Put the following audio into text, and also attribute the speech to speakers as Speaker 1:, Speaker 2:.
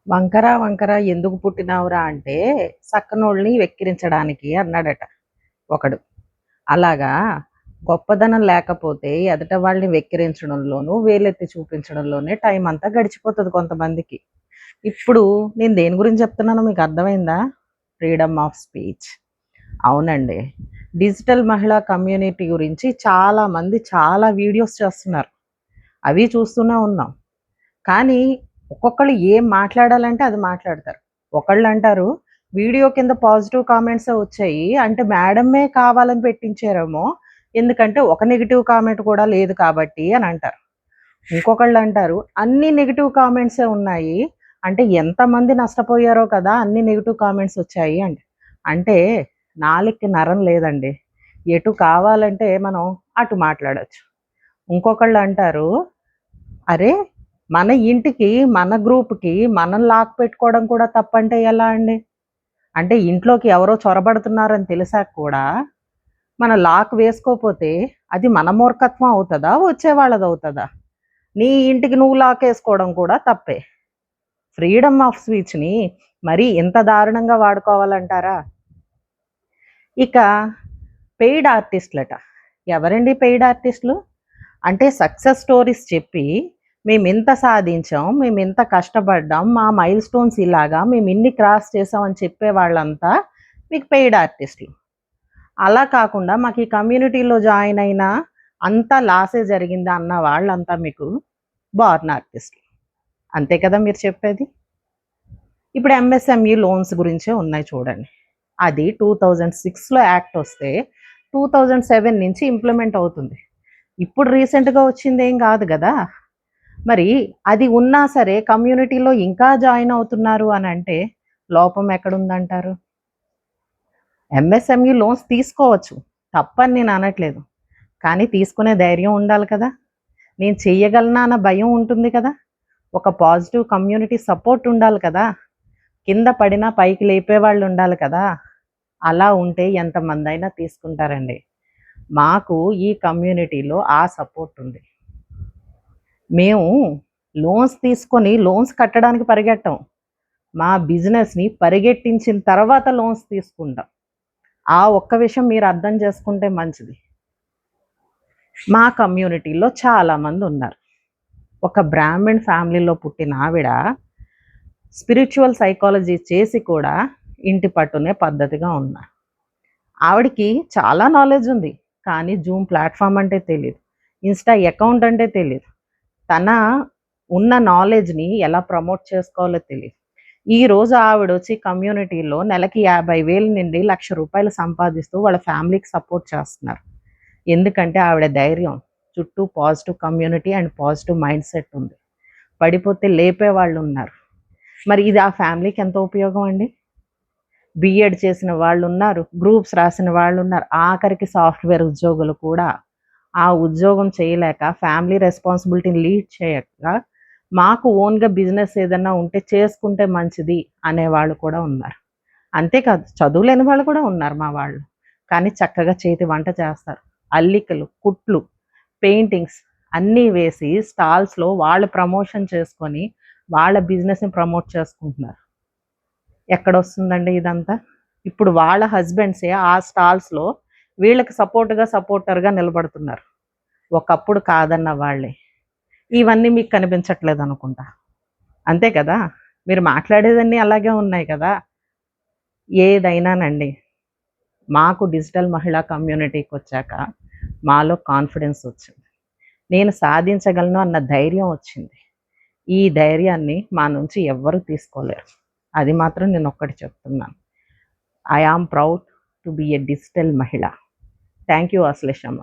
Speaker 1: వంకర వంకర ఎందుకు పుట్టినావురా అంటే సక్కనోళ్ళని వెక్కిరించడానికి అన్నాడట ఒకడు. అలాగా గొప్పదనం లేకపోతే ఎదట వాళ్ళని వెక్కిరించడంలోనూ వేలెత్తి చూపించడంలోనే టైం అంతా గడిచిపోతుంది కొంతమందికి. ఇప్పుడు నేను దేని గురించి చెప్తున్నానో మీకు అర్థమైందా? Freedom of speech. అవునండి. డిజిటల్ మహిళా కమ్యూనిటీ గురించి చాలామంది చాలా వీడియోస్ చేస్తున్నారు. అవి చూస్తూనే ఉన్నాం. కానీ ఒక్కొక్కళ్ళు ఏం మాట్లాడాలంటే అది మాట్లాడతారు. ఒకళ్ళు అంటారు, వీడియో కింద పాజిటివ్ కామెంట్సే వచ్చాయి. అంటే మేడమే కావాలని పెట్టించారేమో. ఎందుకంటే ఒక నెగెటివ్ కామెంట్ కూడా లేదు కాబట్టి అని అంటారు. ఇంకొకళ్ళు అంటారు, అన్ని నెగెటివ్ కామెంట్సే ఉన్నాయి. అంటే ఎంతమంది నష్టపోయారో కదా అన్ని నెగెటివ్ కామెంట్స్ వచ్చాయి అంటే. అంటే నాలుకకి నరం లేదండి. ఎటు కావాలంటే మనం అటు మాట్లాడొచ్చు. ఇంకొకళ్ళు అంటారు, అరే! మన ఇంటికి, మన గ్రూప్‌కి మనం లాక్ పెట్టుకోవడం కూడా తప్పంటే ఎలా అండి? అంటే ఇంట్లోకి ఎవరో చొరబడుతున్నారని తెలిసాక కూడా మనం లాక్ వేసుకోపోతే అది మన మూర్ఖత్వం అవుతదా? వచ్చేవాళ్ళదవుతదా? నీ ఇంటికి నువ్వు లాకేసుకోవడం కూడా తప్పే. ఫ్రీడమ్ ఆఫ్ స్పీచ్‌ని మరీ ఇంత దారుణంగా వాడుకోవాలంటారా? ఇక పెయిడ్ ఆర్టిస్ట్‌లట. ఎవరండి పెయిడ్ ఆర్టిస్ట్‌లు? అంటే సక్సెస్ స్టోరీస్ చెప్పి మేమింత సాధించాం, మేమింత కష్టపడ్డాం, మా మైల్ స్టోన్స్ ఇలాగా, మేమిన్ని క్రాస్ చేసాం అని చెప్పే వాళ్ళంతా మీకు పెయిడ్ ఆర్టిస్టులు. అలా కాకుండా మాకు ఈ కమ్యూనిటీలో జాయిన్ అయినా అంతా లాసే జరిగింది అన్న వాళ్ళంతా మీకు బార్న్ ఆర్టిస్టులు. అంతే కదా మీరు చెప్పేది? ఇప్పుడు ఎంఎస్ఎంఈ లోన్స్ గురించే ఉన్నాయి చూడండి. అది 2006లో యాక్ట్ వస్తే 2007 నుంచి ఇంప్లిమెంట్ అవుతుంది. ఇప్పుడు రీసెంట్‌గా వచ్చిందేం కాదు గదా! మరి అది ఉన్నా సరే కమ్యూనిటీలో ఇంకా జాయిన్ అవుతున్నారు అనంటే లోపం ఎక్కడుందంటారు? ఎంఎస్ఎంఈ లోన్స్ తీసుకోవచ్చు. తప్పని నేను అనట్లేదు. కానీ తీసుకునే ధైర్యం ఉండాలి కదా! నేను చెయ్యగలనా అన్న భయం ఉంటుంది కదా! ఒక పాజిటివ్ కమ్యూనిటీ సపోర్ట్ ఉండాలి కదా! కింద పడినా పైకి లేపేవాళ్ళు ఉండాలి కదా! అలా ఉంటే ఎంతమందైనా తీసుకుంటారండి. మాకు ఈ కమ్యూనిటీలో ఆ సపోర్ట్ ఉంది. మేము లోన్స్ తీసుకొని లోన్స్ కట్టడానికి పరిగెట్టం. మా బిజినెస్‌ని పరిగెట్టించిన తర్వాత లోన్స్ తీసుకుంటాం. ఆ ఒక్క విషయం మీరు అర్థం చేసుకుంటే మంచిది. మా కమ్యూనిటీలో చాలామందున్నారు. ఒక బ్రాహ్మణ్ ఫ్యామిలీలో పుట్టిన ఆవిడ స్పిరిచ్యువల్ సైకాలజీ చేసి కూడా ఇంటి పట్టునే పద్ధతిగా ఉన్నారు. ఆవిడకి చాలా నాలెడ్జ్ ఉంది. కానీ జూమ్ ప్లాట్‌ఫార్మ్ అంటే తెలీదు. ఇన్‌స్టా అకౌంట్ అంటే తెలీదు. తన ఉన్న నాలెడ్జ్‌ని ఎలా ప్రమోట్ చేసుకోవాలో తెలీదు. ఈరోజు ఆవిడొచ్చి కమ్యూనిటీలో నెలకి 50,000 నుండి ₹1,00,000 సంపాదిస్తూ వాళ్ళ ఫ్యామిలీకి సపోర్ట్ చేస్తున్నారు. ఎందుకంటే ఆవిడ ధైర్యం. చుట్టూ positive community and positive mind set ఉంది. పడిపోతే లేపేవాళ్ళున్నారు. మరి ఇది ఆ ఫ్యామిలీకి ఎంత ఉపయోగం అండి? బీఎడ్ చేసిన వాళ్ళున్నారు. గ్రూప్స్ రాసిన వాళ్ళున్నారు. ఆఖరికి సాఫ్ట్‌వేర్ ఉద్యోగులు కూడా. ఆ ఉద్యోగం చేయలేక ఫ్యామిలీ రెస్పాన్సిబిలిటీని లీడ్ చేయక మాకు ఓన్‌గా బిజినెస్ ఏదన్నా ఉంటే చేసుకుంటే మంచిది అనేవాళ్ళు కూడా ఉన్నారు. అంతేకాదు చదువులేని వాళ్ళు కూడా ఉన్నారు మా వాళ్ళు. కానీ చక్కగా చేతి వంట చేస్తారు. అల్లికలు, కుట్లు, పెయింటింగ్స్ అన్నీ వేసి స్టాల్స్‌లో వాళ్ళు ప్రమోషన్ చేసుకొని వాళ్ళ బిజినెస్‌ని ప్రమోట్ చేసుకుంటున్నారు. ఎక్కడొస్తుందండి ఇదంతా? ఇప్పుడు వాళ్ళ హస్బెండ్సే ఆ స్టాల్స్‌లో వీళ్ళకి సపోర్టర్‌గా నిలబడుతున్నారు. ఒకప్పుడు కాదన్న వాళ్ళే. ఇవన్నీ మీకు కనిపించట్లేదనుకుంటా. అంతే కదా! మీరు మాట్లాడేదన్నీ అలాగే ఉన్నాయి కదా! ఏదైనానండి మాకు డిజిటల్ మహిళా కమ్యూనిటీకొచ్చాక మాలో కాన్ఫిడెన్స్ వచ్చింది. నేను సాధించగలను అన్న ధైర్యం వచ్చింది. ఈ ధైర్యాన్ని మా నుంచి ఎవ్వరు తీసుకోలేరు. అది మాత్రం నేనొక్కటి చెప్తున్నాను. I am proud to be a digital మహిళ. Thank you అశ్లేషమ్మ.